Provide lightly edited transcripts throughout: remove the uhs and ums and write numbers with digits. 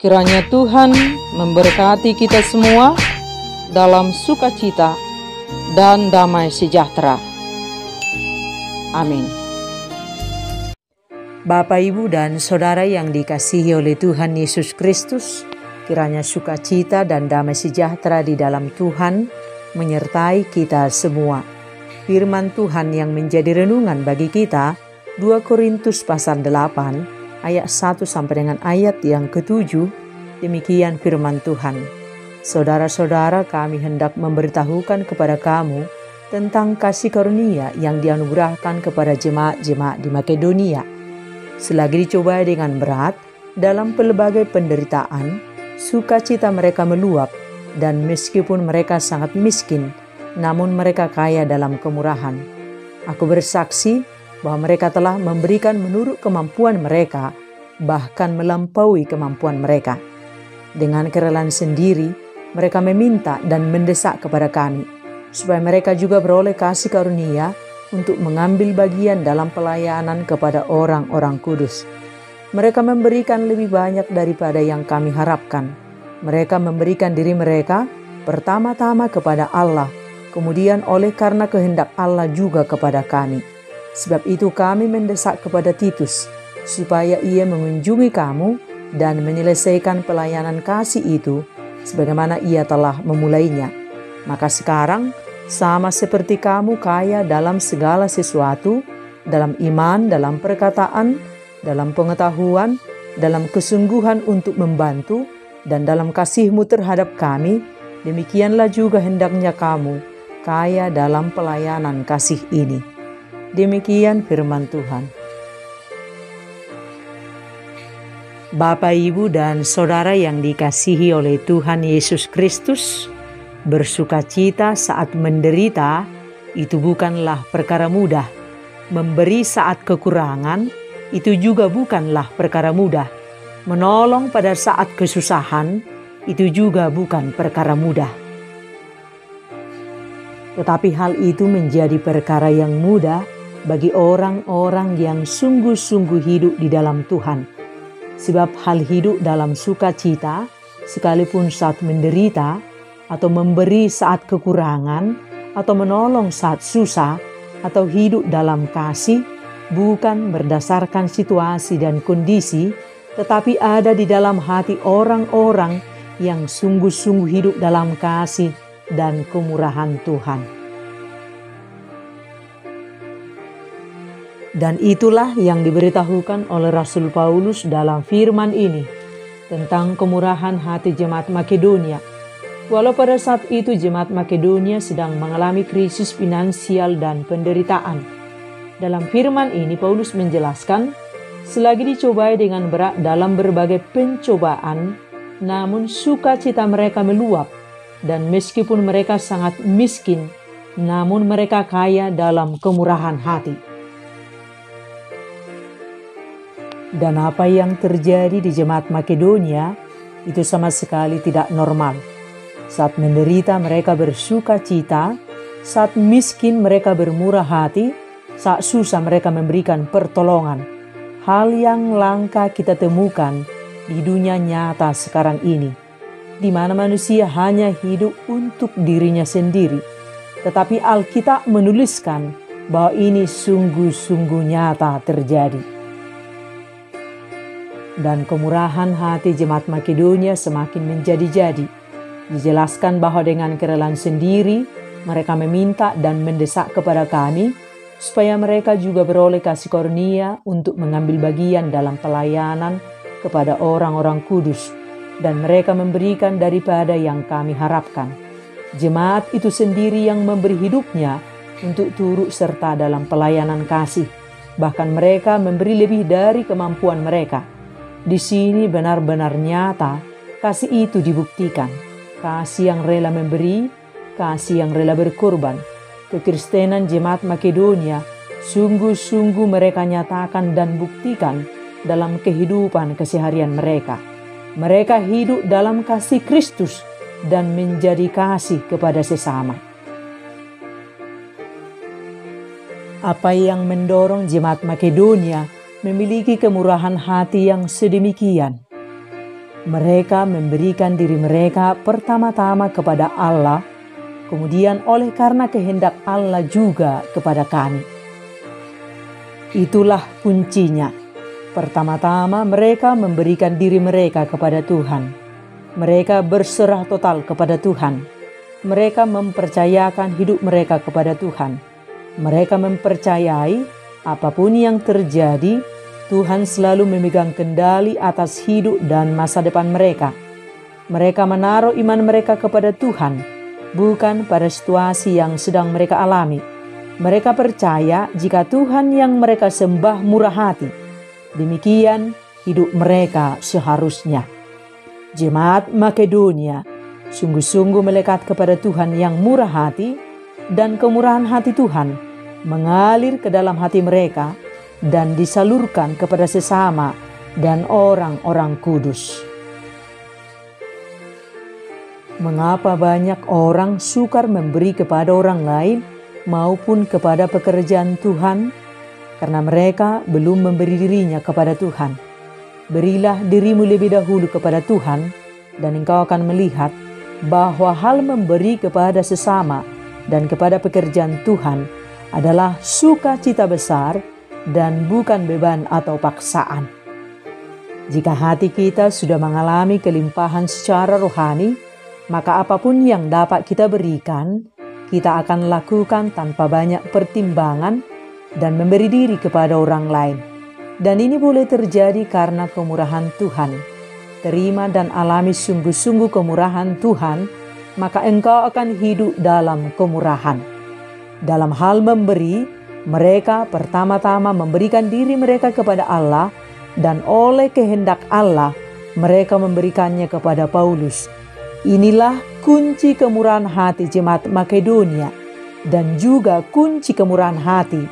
Kiranya Tuhan memberkati kita semua dalam sukacita dan damai sejahtera. Amin. Bapak, Ibu, dan Saudara yang dikasihi oleh Tuhan Yesus Kristus, kiranya sukacita dan damai sejahtera di dalam Tuhan menyertai kita semua. Firman Tuhan yang menjadi renungan bagi kita, 2 Korintus pasal 8, ayat 1 sampai dengan ayat yang ke-7, demikian firman Tuhan. Saudara-saudara, kami hendak memberitahukan kepada kamu tentang kasih karunia yang dianugerahkan kepada jemaat-jemaat di Makedonia. Selagi dicobai dengan berat dalam pelbagai penderitaan, sukacita mereka meluap, dan meskipun mereka sangat miskin, namun mereka kaya dalam kemurahan. Aku bersaksi bahwa mereka telah memberikan menurut kemampuan mereka, bahkan melampaui kemampuan mereka. Dengan kerelaan sendiri, mereka meminta dan mendesak kepada kami, supaya mereka juga beroleh kasih karunia untuk mengambil bagian dalam pelayanan kepada orang-orang kudus. Mereka memberikan lebih banyak daripada yang kami harapkan. Mereka memberikan diri mereka pertama-tama kepada Allah, kemudian oleh karena kehendak Allah juga kepada kami. Sebab itu kami mendesak kepada Titus, supaya ia mengunjungi kamu dan menyelesaikan pelayanan kasih itu, sebagaimana ia telah memulainya. Maka sekarang, sama seperti kamu kaya dalam segala sesuatu, dalam iman, dalam perkataan, dalam pengetahuan, dalam kesungguhan untuk membantu, dan dalam kasihmu terhadap kami, demikianlah juga hendaknya kamu kaya dalam pelayanan kasih ini. Demikian firman Tuhan. Bapak, Ibu, dan Saudara yang dikasihi oleh Tuhan Yesus Kristus, bersukacita saat menderita itu bukanlah perkara mudah. Memberi saat kekurangan itu juga bukanlah perkara mudah. Menolong pada saat kesusahan itu juga bukan perkara mudah. Tetapi hal itu menjadi perkara yang mudah bagi orang-orang yang sungguh-sungguh hidup di dalam Tuhan. Sebab hal hidup dalam sukacita, sekalipun saat menderita, atau memberi saat kekurangan, atau menolong saat susah, atau hidup dalam kasih, bukan berdasarkan situasi dan kondisi, tetapi ada di dalam hati orang-orang yang sungguh-sungguh hidup dalam kasih dan kemurahan Tuhan. Dan itulah yang diberitahukan oleh Rasul Paulus dalam firman ini tentang kemurahan hati jemaat Makedonia. Walau pada saat itu jemaat Makedonia sedang mengalami krisis finansial dan penderitaan. Dalam firman ini Paulus menjelaskan, selagi dicobai dengan berat dalam berbagai pencobaan, namun sukacita mereka meluap, dan meskipun mereka sangat miskin, namun mereka kaya dalam kemurahan hati. Dan apa yang terjadi di jemaat Makedonia itu sama sekali tidak normal. Saat menderita mereka bersuka cita, saat miskin mereka bermurah hati, saat susah mereka memberikan pertolongan. Hal yang langka kita temukan di dunia nyata sekarang ini, di mana manusia hanya hidup untuk dirinya sendiri. Tetapi Alkitab menuliskan bahwa ini sungguh-sungguh nyata terjadi. Dan kemurahan hati jemaat Makedonia semakin menjadi-jadi. Dijelaskan bahwa dengan kerelaan sendiri, mereka meminta dan mendesak kepada kami, supaya mereka juga beroleh kasih karunia untuk mengambil bagian dalam pelayanan kepada orang-orang kudus, dan mereka memberikan daripada yang kami harapkan. Jemaat itu sendiri yang memberi hidupnya untuk turut serta dalam pelayanan kasih. Bahkan mereka memberi lebih dari kemampuan mereka. Di sini benar-benar nyata kasih itu dibuktikan. Kasih yang rela memberi, kasih yang rela berkorban. Kekristenan jemaat Makedonia sungguh-sungguh mereka nyatakan dan buktikan dalam kehidupan keseharian mereka. Mereka hidup dalam kasih Kristus dan menjadi kasih kepada sesama. Apa yang mendorong jemaat Makedonia memiliki kemurahan hati yang sedemikian? Mereka memberikan diri mereka pertama-tama kepada Allah, kemudian oleh karena kehendak Allah juga kepada kami. Itulah kuncinya. Pertama-tama mereka memberikan diri mereka kepada Tuhan. Mereka berserah total kepada Tuhan. Mereka mempercayakan hidup mereka kepada Tuhan. Mereka mempercayai apapun yang terjadi, Tuhan selalu memegang kendali atas hidup dan masa depan mereka. Mereka menaruh iman mereka kepada Tuhan, bukan pada situasi yang sedang mereka alami. Mereka percaya jika Tuhan yang mereka sembah murah hati, demikian hidup mereka seharusnya. Jemaat Makedonia sungguh-sungguh melekat kepada Tuhan yang murah hati, dan kemurahan hati Tuhan mengalir ke dalam hati mereka dan disalurkan kepada sesama dan orang-orang kudus. Mengapa banyak orang sukar memberi kepada orang lain maupun kepada pekerjaan Tuhan? Karena mereka belum memberi dirinya kepada Tuhan. Berilah dirimu lebih dahulu kepada Tuhan, dan engkau akan melihat bahwa hal memberi kepada sesama dan kepada pekerjaan Tuhan adalah sukacita besar dan bukan beban atau paksaan. Jika hati kita sudah mengalami kelimpahan secara rohani, maka apapun yang dapat kita berikan, kita akan lakukan tanpa banyak pertimbangan dan memberi diri kepada orang lain. Dan ini boleh terjadi karena kemurahan Tuhan. Terima dan alami sungguh-sungguh kemurahan Tuhan, maka engkau akan hidup dalam kemurahan. Dalam hal memberi, mereka pertama-tama memberikan diri mereka kepada Allah, dan oleh kehendak Allah, mereka memberikannya kepada Paulus. Inilah kunci kemurahan hati jemaat Makedonia, dan juga kunci kemurahan hati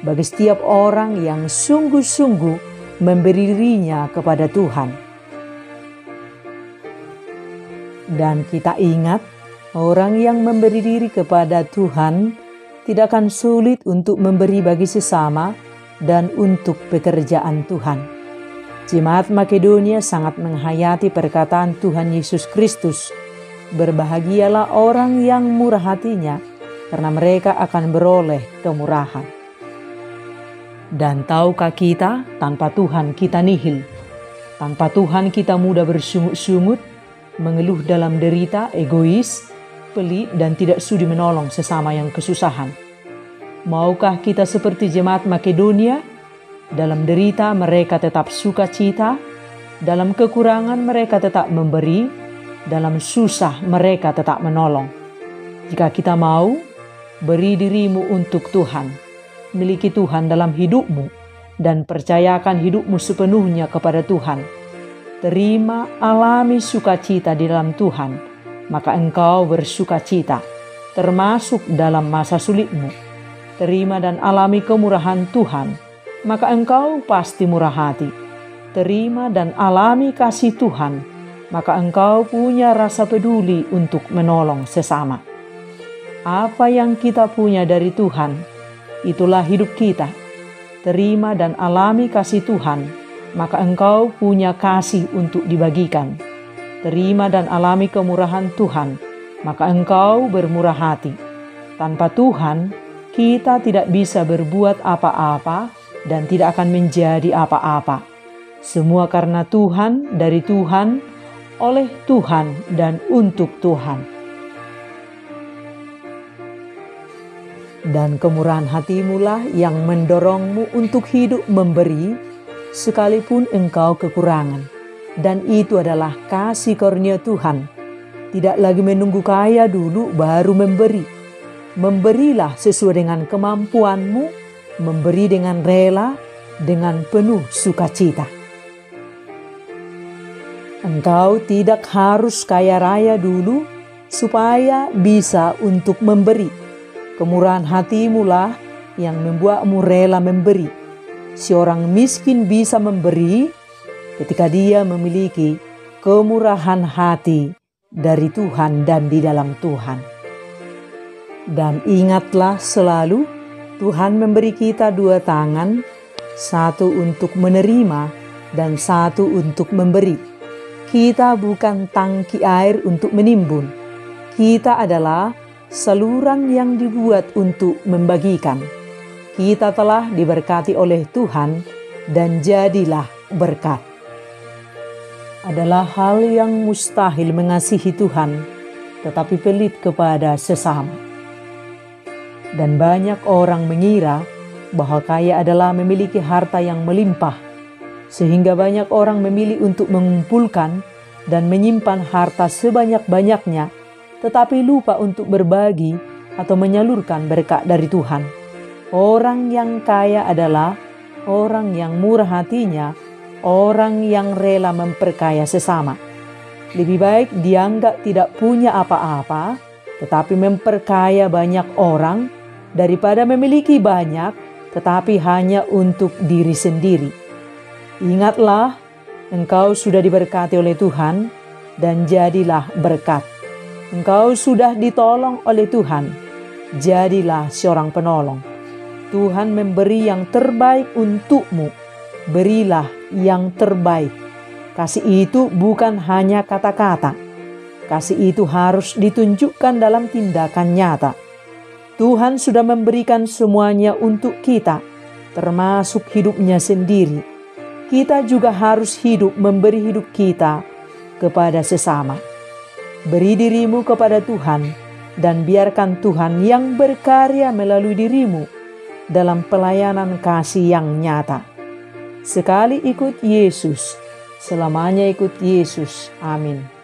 bagi setiap orang yang sungguh-sungguh memberi dirinya kepada Tuhan. Dan kita ingat, orang yang memberi diri kepada Tuhan tidak akan sulit untuk memberi bagi sesama dan untuk pekerjaan Tuhan. Jemaat Makedonia sangat menghayati perkataan Tuhan Yesus Kristus. Berbahagialah orang yang murah hatinya, karena mereka akan beroleh kemurahan. Dan tahukah kita, tanpa Tuhan kita nihil. Tanpa Tuhan kita mudah bersungut-sungut, mengeluh dalam derita, egois, pelit, dan tidak sudi menolong sesama yang kesusahan. Maukah kita seperti jemaat Makedonia? Dalam derita mereka tetap sukacita, dalam kekurangan mereka tetap memberi, dalam susah mereka tetap menolong. Jika kita mau, beri dirimu untuk Tuhan. Miliki Tuhan dalam hidupmu dan percayakan hidupmu sepenuhnya kepada Tuhan. Terima, alami sukacita di dalam Tuhan, maka engkau bersukacita, termasuk dalam masa sulitmu. Terima dan alami kemurahan Tuhan, maka engkau pasti murah hati. Terima dan alami kasih Tuhan, maka engkau punya rasa peduli untuk menolong sesama. Apa yang kita punya dari Tuhan, itulah hidup kita. Terima dan alami kasih Tuhan, maka engkau punya kasih untuk dibagikan. Terima dan alami kemurahan Tuhan, maka engkau bermurah hati. Tanpa Tuhan, kita tidak bisa berbuat apa-apa dan tidak akan menjadi apa-apa. Semua karena Tuhan, dari Tuhan, oleh Tuhan, dan untuk Tuhan. Dan kemurahan hatimulah yang mendorongmu untuk hidup memberi, sekalipun engkau kekurangan. Dan itu adalah kasih karunia Tuhan. Tidak lagi menunggu kaya dulu baru memberi. Memberilah sesuai dengan kemampuanmu, memberi dengan rela, dengan penuh sukacita. Engkau tidak harus kaya raya dulu supaya bisa untuk memberi. Kemurahan hatimulah yang membuatmu rela memberi. Seorang miskin bisa memberi ketika dia memiliki kemurahan hati dari Tuhan dan di dalam Tuhan. Dan ingatlah selalu, Tuhan memberi kita dua tangan, satu untuk menerima dan satu untuk memberi. Kita bukan tangki air untuk menimbun. Kita adalah saluran yang dibuat untuk membagikan. Kita telah diberkati oleh Tuhan dan jadilah berkat. Adalah hal yang mustahil mengasihi Tuhan, tetapi pelit kepada sesama. Dan banyak orang mengira bahwa kaya adalah memiliki harta yang melimpah, sehingga banyak orang memilih untuk mengumpulkan dan menyimpan harta sebanyak-banyaknya, tetapi lupa untuk berbagi atau menyalurkan berkat dari Tuhan. Orang yang kaya adalah orang yang murah hatinya, orang yang rela memperkaya sesama. Lebih baik dianggap tidak punya apa-apa, tetapi memperkaya banyak orang, daripada memiliki banyak, tetapi hanya untuk diri sendiri. Ingatlah, engkau sudah diberkati oleh Tuhan dan jadilah berkat. Engkau sudah ditolong oleh Tuhan, jadilah seorang penolong. Tuhan memberi yang terbaik untukmu, berilah yang terbaik. Kasih itu bukan hanya kata-kata. Kasih itu harus ditunjukkan dalam tindakan nyata. Tuhan sudah memberikan semuanya untuk kita, termasuk hidupnya sendiri. Kita juga harus hidup memberi hidup kita kepada sesama. Beri dirimu kepada Tuhan dan biarkan Tuhan yang berkarya melalui dirimu dalam pelayanan kasih yang nyata. Sekali ikut Yesus, selamanya ikut Yesus. Amin.